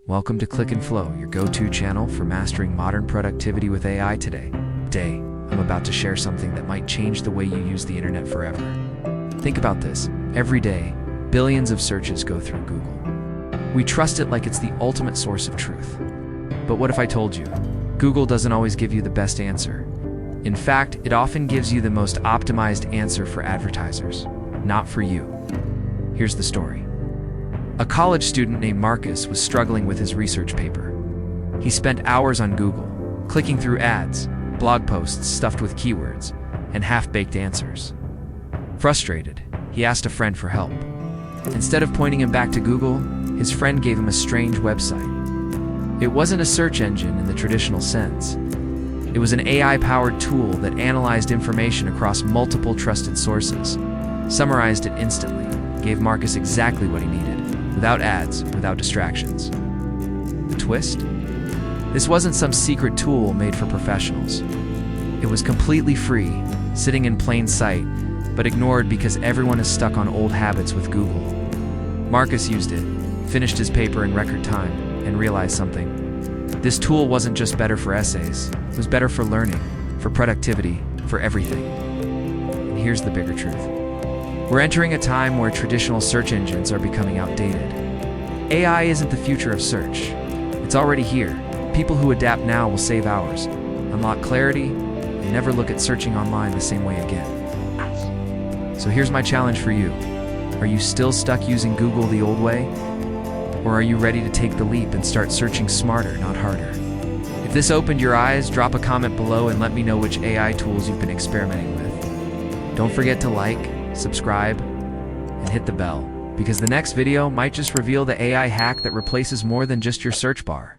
Welcome to Click and Flow, your go-to channel for mastering modern productivity with AI today. Today, I'm about to share something that might change the way you use the internet forever. Think about this. Every day, billions of searches go through Google. We trust it like it's the ultimate source of truth. But what if I told you? Google doesn't always give you the best answer. In fact, it often gives you the most optimized answer for advertisers, not for you. Here's the story. A college student named Marcus was struggling with his research paper. He spent hours on Google, clicking through ads, blog posts stuffed with keywords, and half-baked answers. Frustrated, he asked a friend for help. Instead of pointing him back to Google, his friend gave him a strange website. It wasn't a search engine in the traditional sense. It was an AI-powered tool that analyzed information across multiple trusted sources, summarized it instantly, gave Marcus exactly what he needed, without ads, without distractions. The twist? This wasn't some secret tool made for professionals. It was completely free, sitting in plain sight, but ignored because everyone is stuck on old habits with Google. Marcus used it, finished his paper in record time, and realized something. This tool wasn't just better for essays, it was better for learning, for productivity, for everything. And here's the bigger truth. We're entering a time where traditional search engines are becoming outdated. AI isn't the future of search. It's already here. People who adapt now will save hours, unlock clarity, and never look at searching online the same way again. So here's my challenge for you. Are you still stuck using Google the old way? Or are you ready to take the leap and start searching smarter, not harder? If this opened your eyes, drop a comment below and let me know which AI tools you've been experimenting with. Don't forget to like, subscribe, and hit the bell, because the next video might just reveal the AI hack that replaces more than just your search bar.